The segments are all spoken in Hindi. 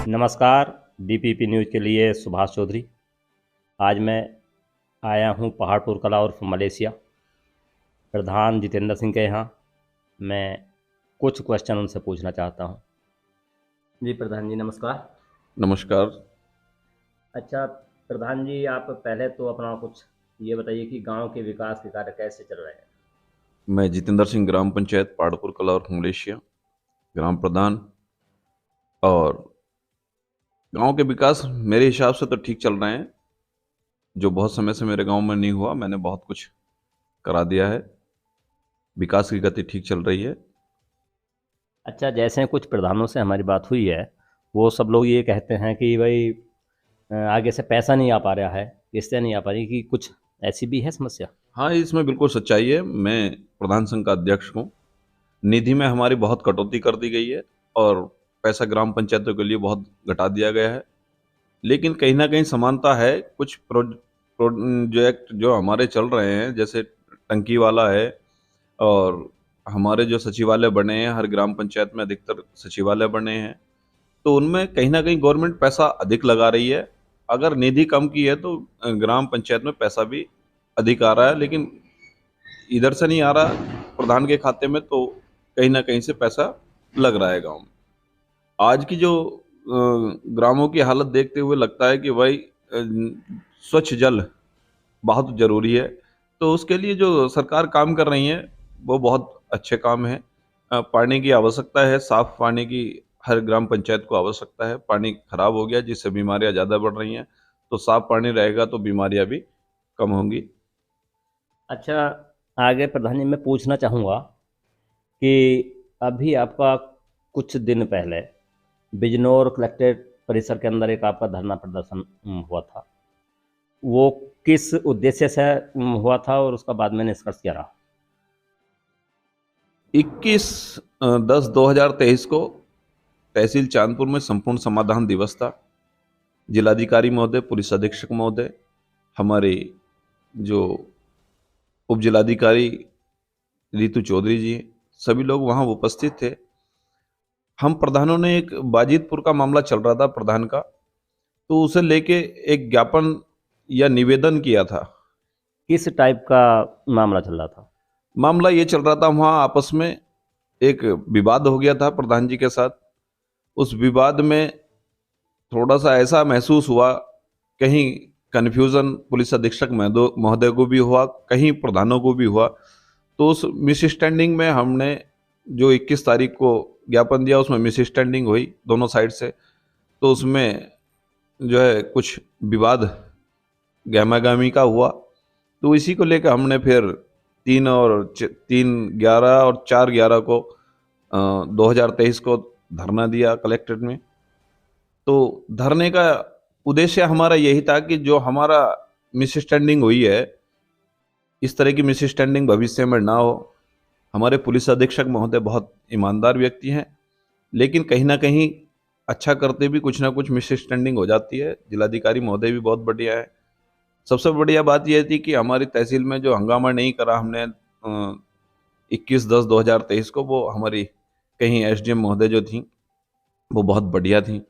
नमस्कार। डीपीपी न्यूज़ के लिए सुभाष चौधरी। आज मैं आया हूँ पहाड़पुर कला उर्फ मलेशिया, प्रधान जितेंद्र सिंह के यहाँ। मैं कुछ क्वेश्चन उनसे पूछना चाहता हूँ। जी प्रधान जी नमस्कार। नमस्कार। अच्छा प्रधान जी, आप पहले तो अपना कुछ ये बताइए कि गांव के विकास के कार्य कैसे चल रहे हैं। मैं जितेंद्र सिंह, ग्राम पंचायत पहाड़पुर कला और मलेशिया, ग्राम प्रधान। और गांव के विकास मेरे हिसाब से तो ठीक चल रहे हैं। जो बहुत समय से मेरे गांव में नहीं हुआ, मैंने बहुत कुछ करा दिया है। विकास की गति ठीक चल रही है। अच्छा, जैसे कुछ प्रधानों से हमारी बात हुई है, वो सब लोग ये कहते हैं कि भाई आगे से पैसा नहीं आ पा रहा है, किस्तें नहीं आ पा रही, कि कुछ ऐसी भी है समस्या। हाँ, इसमें बिल्कुल सच्चाई है। मैं प्रधान संघ का अध्यक्ष हूँ। निधि में हमारी बहुत कटौती कर दी गई है और पैसा ग्राम पंचायतों के लिए बहुत घटा दिया गया है। लेकिन कहीं ना कहीं समानता है। कुछ प्रोजेक्ट जो हमारे चल रहे हैं, जैसे टंकी वाला है, और हमारे जो सचिवालय बने हैं, हर ग्राम पंचायत में अधिकतर सचिवालय बने हैं, तो उनमें कहीं ना कहीं गवर्नमेंट पैसा अधिक लगा रही है। अगर निधि कम की है तो ग्राम पंचायत में पैसा भी अधिक आ रहा है, लेकिन इधर से नहीं आ रहा प्रधान के खाते में, तो कहीं ना कहीं से पैसा लग रहा है गाँव में। आज की जो ग्रामों की हालत देखते हुए लगता है कि भाई स्वच्छ जल बहुत ज़रूरी है। तो उसके लिए जो सरकार काम कर रही है वो बहुत अच्छे काम है। पानी की आवश्यकता है, साफ पानी की हर ग्राम पंचायत को आवश्यकता है। पानी खराब हो गया जिससे बीमारियां ज़्यादा बढ़ रही हैं, तो साफ पानी रहेगा तो बीमारियां भी कम होंगी। अच्छा, आगे प्रधान जी मैं पूछना चाहूँगा कि अभी आपका कुछ दिन पहले बिजनौर कलेक्ट्रेट परिसर के अंदर एक आपका धरना प्रदर्शन हुआ था। वो किस उद्देश्य से हुआ था और उसका बाद में निष्कर्ष क्या रहा। 21/10/2023 को तहसील चांदपुर में संपूर्ण समाधान दिवस था। जिलाधिकारी महोदय, पुलिस अधीक्षक महोदय, हमारे जो उप जिलाधिकारी रितु चौधरी जी, सभी लोग वहां उपस्थित थे। हम प्रधानों ने एक बाजितपुर का मामला चल रहा था प्रधान का, तो उसे लेके एक ज्ञापन या निवेदन किया था। किस टाइप का मामला चल रहा था। मामला ये चल रहा था, वहाँ आपस में एक विवाद हो गया था प्रधान जी के साथ। उस विवाद में थोड़ा सा ऐसा महसूस हुआ, कहीं कन्फ्यूजन पुलिस अधीक्षक महोदय को भी हुआ, कहीं प्रधानों को भी हुआ। तो उस मिसस्टैंडिंग में हमने जो 21 तारीख को ज्ञापन दिया, उसमें मिसस्टैंडिंग हुई दोनों साइड से। तो उसमें जो है कुछ विवाद गहमागामी का हुआ। तो इसी को लेकर हमने फिर 3/11 और 4/11 को 2023 को धरना दिया कलेक्ट्रेट में। तो धरने का उद्देश्य हमारा यही था कि जो हमारा मिसअंडरस्टैंडिंग हुई है, इस तरह की मिसअंडरस्टैंडिंग भविष्य में ना हो। हमारे पुलिस अधीक्षक महोदय बहुत ईमानदार व्यक्ति हैं, लेकिन कहीं ना कहीं अच्छा करते भी कुछ ना कुछ मिसअंडरस्टैंडिंग हो जाती है। जिलाधिकारी महोदय भी बहुत बढ़िया है। सबसे बढ़िया बात यह थी कि हमारी तहसील में जो हंगामा नहीं करा हमने 21/10/2023 को, वो हमारी कहीं एसडीएम महोदय जो थी वो बहुत बढ़िया थी।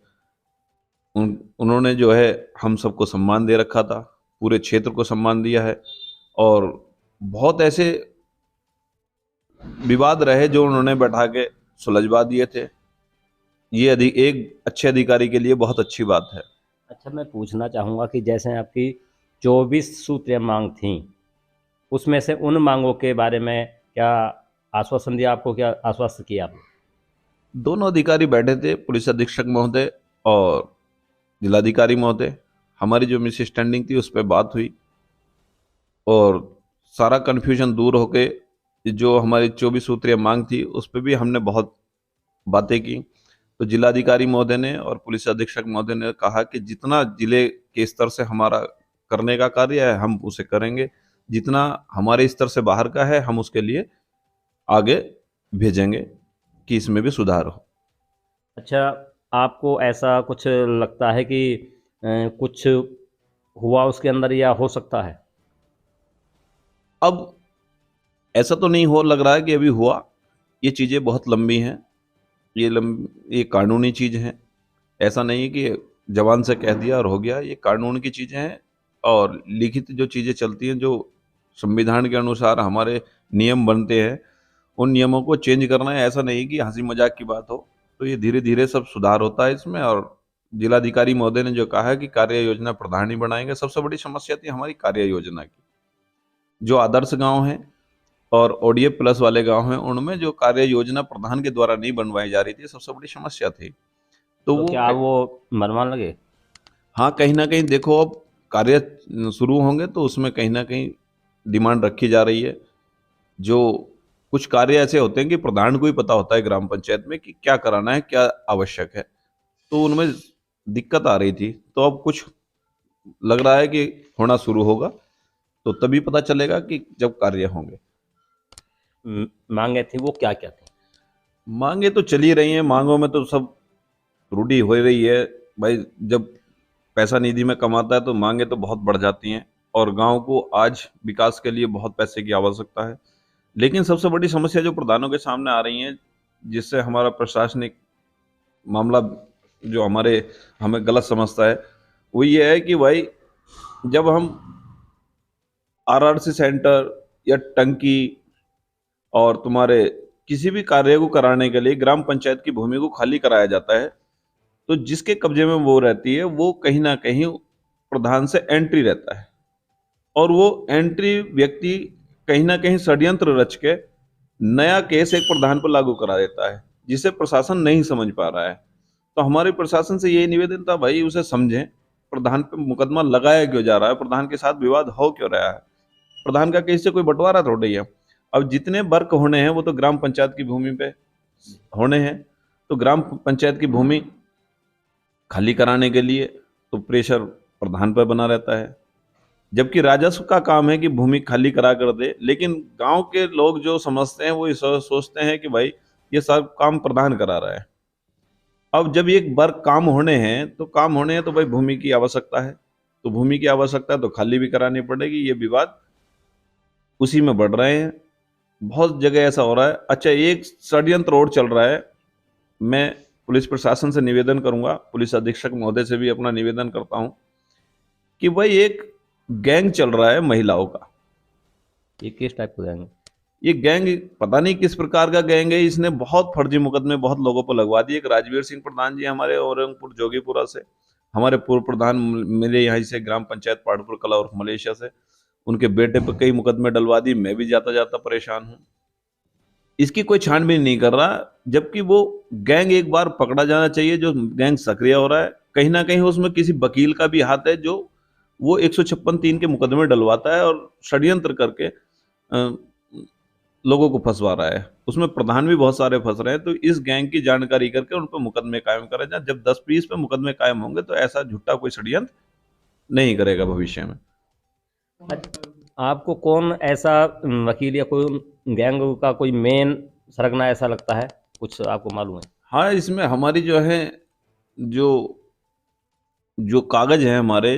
उन्होंने जो है हम सबको सम्मान दे रखा था, पूरे क्षेत्र को सम्मान दिया है। और बहुत ऐसे विवाद रहे जो उन्होंने बैठा के सुलझवा दिए थे। ये एक अच्छे अधिकारी के लिए बहुत अच्छी बात है। अच्छा, मैं पूछना चाहूँगा कि जैसे आपकी 24 सूत्रीय मांग थी, उसमें से उन मांगों के बारे में क्या आश्वासन दिया आपको, क्या आश्वस्त किया आपने। दोनों अधिकारी बैठे थे, पुलिस अधीक्षक महोदय और जिलाधिकारी महोदय। हमारी जो मिसअंडरस्टैंडिंग थी उस पर बात हुई और सारा कन्फ्यूजन दूर होके जो हमारी 24 सूत्रीय मांग थी उस पर भी हमने बहुत बातें की। तो जिलाधिकारी महोदय ने और पुलिस अधीक्षक महोदय ने कहा कि जितना जिले के स्तर से हमारा करने का कार्य है हम उसे करेंगे, जितना हमारे स्तर से बाहर का है हम उसके लिए आगे भेजेंगे कि इसमें भी सुधार हो। अच्छा, आपको ऐसा कुछ लगता है कि कुछ हुआ उसके अंदर या हो सकता है। अब ऐसा तो नहीं हो लग रहा है कि अभी हुआ। ये चीज़ें बहुत लंबी हैं, ये कानूनी चीज़ है। ऐसा नहीं है कि जबान से कह दिया और हो गया। ये कानून की चीज़ें हैं और लिखित जो चीज़ें चलती हैं, जो संविधान के अनुसार हमारे नियम बनते हैं, उन नियमों को चेंज करना है। ऐसा नहीं कि हंसी मजाक की बात हो। तो ये धीरे धीरे सब सुधार होता है इसमें। और जिलाधिकारी महोदय ने जो कहा है कि कार्य योजना प्रधान ही बनाएंगे, सबसे बड़ी समस्या थी हमारी कार्य योजना की। जो आदर्श गांव हैं और ओडीएफ प्लस वाले गांव हैं, उनमें जो कार्य योजना प्रधान के द्वारा नहीं बनवाई जा रही थी, सबसे बड़ी समस्या थी। तो तो वो क्या वो मनमान लगे? हाँ, कहीं ना कहीं देखो, अब कार्य शुरू होंगे तो उसमें कहीं ना कहीं डिमांड रखी जा रही है। जो कुछ कार्य ऐसे होते हैं कि प्रधान को ही पता होता है ग्राम पंचायत में कि क्या कराना है, क्या आवश्यक है। तो उनमें दिक्कत आ रही थी। तो अब कुछ लग रहा है कि होना शुरू होगा, तो तभी पता चलेगा कि जब कार्य होंगे। मांगे थी वो क्या क्या थी? मांगे तो चली रही हैं, मांगों में तो सब रूढ़ी हो रही है। भाई, जब पैसा निधि में कमाता है तो मांगे तो बहुत बढ़ जाती हैं। और गांव को आज विकास के लिए बहुत पैसे की आवश्यकता है। लेकिन सबसे बड़ी समस्या जो प्रधानों के सामने आ रही है, जिससे हमारा प्रशासनिक मामला जो हमें गलत समझता है, वो ये है कि भाई, जब हम आरआरसी सेंटर या टंकी और तुम्हारे किसी भी कार्य को कराने के लिए ग्राम पंचायत की भूमि को खाली कराया जाता है, तो जिसके कब्जे में वो रहती है, वो कहीं ना कहीं प्रधान से एंट्री रहता है। और वो एंट्री व्यक्ति कहीं ना कहीं षड्यंत्र रच के नया केस एक प्रधान पर लागू करा देता है, जिसे प्रशासन नहीं समझ पा रहा है। तो हमारे प्रशासन से यही निवेदन था, भाई उसे समझें, प्रधान पे मुकदमा लगाया क्यों जा रहा है, प्रधान के साथ विवाद हो क्यों रहा है। प्रधान का केस से कोई बंटवारा थोड़ी है। अब जितने वर्क होने हैं वो तो ग्राम पंचायत की भूमि पे होने हैं। तो ग्राम पंचायत की भूमि खाली कराने के लिए तो प्रेशर प्रधान पर बना रहता है, जबकि राजस्व का काम है कि भूमि खाली करा कर दे। लेकिन गांव के लोग जो समझते हैं वो सोचते हैं कि भाई ये सब काम प्रधान करा रहा है। अब जब ये वर्क काम होने हैं तो भाई भूमि की आवश्यकता है। तो भूमि की आवश्यकता है तो खाली भी करानी पड़ेगी। ये विवाद उसी में बढ़ रहे हैं। बहुत जगह ऐसा हो रहा है। अच्छा, एक षड्यंत्र और चल रहा है। मैं पुलिस प्रशासन से निवेदन करूंगा, पुलिस अधीक्षक महोदय से भी अपना निवेदन करता हूं कि भाई एक गैंग चल रहा है महिलाओं का। ये किस टाइप को जाएंगे? ये गैंग पता नहीं किस प्रकार का गैंग है। इसने बहुत फर्जी मुकदमे बहुत लोगों पर लगवा दिए। एक राजवीर सिंह प्रधान जी हमारे औरंगपुर जोगीपुरा से, हमारे पूर्व प्रधान मेरे यहाँ से ग्राम पंचायत पाड़पुर कला और मलेशिया से, उनके बेटे पर कई मुकदमे डलवा दिए। मैं भी जाता जाता परेशान हूँ। इसकी कोई छानबीन नहीं कर रहा। जबकि वो गैंग एक बार पकड़ा जाना चाहिए। जो गैंग सक्रिय हो रहा है, कहीं ना कहीं उसमें किसी वकील का भी हाथ है, जो वो 156(3) के मुकदमे डलवाता है और षड्यंत्र करके लोगों को फंसवा रहा है। उसमें प्रधान भी बहुत सारे फंस रहे हैं। तो इस गैंग की जानकारी करके उन पर मुकदमे कायम करे जाए। जब 10-20 पे मुकदमे कायम होंगे तो ऐसा झूठा कोई षड्यंत्र नहीं करेगा भविष्य में। आपको कौन ऐसा वकील या कोई गैंग का कोई मेन सरगना ऐसा लगता है, कुछ आपको मालूम है? हाँ, इसमें हमारी जो है, जो जो कागज हैं हमारे,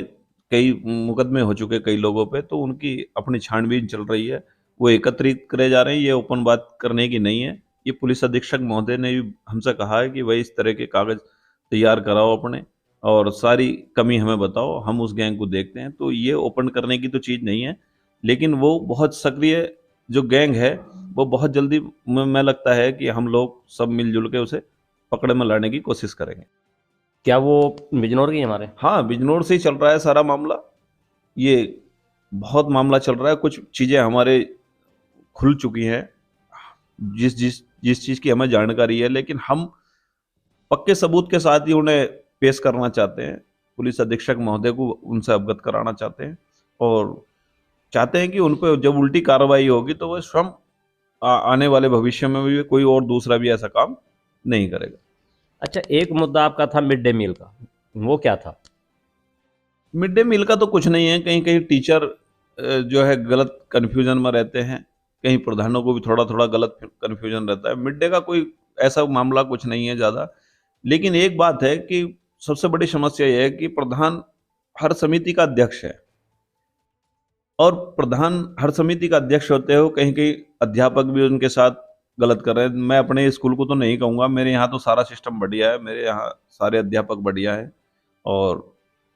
कई मुकदमे हो चुके कई लोगों पे, तो उनकी अपनी छानबीन चल रही है। वो एकत्रित करे जा रहे हैं। ये ओपन बात करने की नहीं है। ये पुलिस अधीक्षक महोदय ने भी हमसे कहा है कि भाई इस तरह के कागज तैयार कराओ अपने, और सारी कमी हमें बताओ, हम उस गैंग को देखते हैं। तो ये ओपन करने की तो चीज़ नहीं है। लेकिन वो बहुत सक्रिय जो गैंग है, वो बहुत जल्दी मैं लगता है कि हम लोग सब मिलजुल के उसे पकड़ में लाने की कोशिश करेंगे। क्या वो बिजनौर की है हमारे? हाँ, बिजनौर से ही चल रहा है सारा मामला। ये बहुत मामला चल रहा है। कुछ चीज़ें हमारे खुल चुकी हैं, जिस जिस जिस चीज़ की हमें जानकारी है, लेकिन हम पक्के सबूत के साथ ही उन्हें पेश करना चाहते हैं। पुलिस अधीक्षक महोदय को उनसे अवगत कराना चाहते हैं, और चाहते हैं कि उन पर जब उल्टी कार्रवाई होगी तो वह स्वयं आने वाले भविष्य में भी कोई और दूसरा भी ऐसा काम नहीं करेगा। अच्छा, एक मुद्दा आपका था मिड डे मील का, वो क्या था? मिड डे मील का तो कुछ नहीं है। कहीं कहीं टीचर जो है गलत कन्फ्यूजन में रहते हैं, कहीं प्रधानों को भी थोड़ा थोड़ा गलत कन्फ्यूजन रहता है। मिड डे का कोई ऐसा मामला कुछ नहीं है ज़्यादा। लेकिन एक बात है कि सबसे बड़ी समस्या यह है कि प्रधान हर समिति का अध्यक्ष है, और प्रधान हर समिति का अध्यक्ष होते हो, कहीं कहीं अध्यापक भी उनके साथ गलत कर रहे हैं। मैं अपने स्कूल को तो नहीं कहूँगा, मेरे यहाँ तो सारा सिस्टम बढ़िया है, मेरे यहाँ सारे अध्यापक बढ़िया हैं और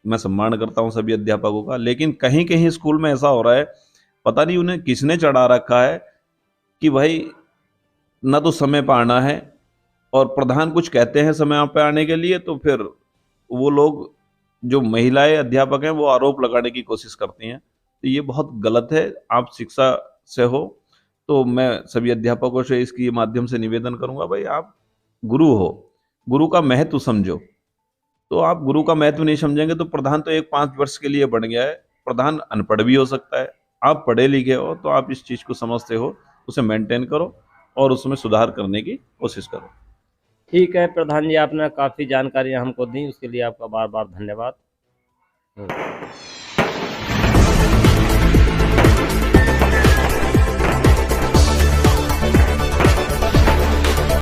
मैं सम्मान करता हूँ सभी अध्यापकों का। लेकिन कहीं कहीं स्कूल में ऐसा हो रहा है, पता नहीं उन्हें किसने चढ़ा रखा है कि भाई ना तो समय पर आना है, और प्रधान कुछ कहते हैं समय पे आने के लिए तो फिर वो लोग जो महिलाएं अध्यापक हैं वो आरोप लगाने की कोशिश करती हैं। तो ये बहुत गलत है। आप शिक्षा से हो तो मैं सभी अध्यापकों से इसकी माध्यम से निवेदन करूंगा, भाई आप गुरु हो, गुरु का महत्व समझो। तो आप गुरु का महत्व नहीं समझेंगे तो प्रधान तो एक 5 वर्ष के लिए बन गया है, प्रधान अनपढ़ भी हो सकता है। आप पढ़े लिखे हो तो आप इस चीज को समझते हो, उसे मेंटेन करो और उसमें सुधार करने की कोशिश करो। ठीक है प्रधान जी, आपने काफ़ी जानकारियाँ हमको दी, उसके लिए आपका बार बार धन्यवाद।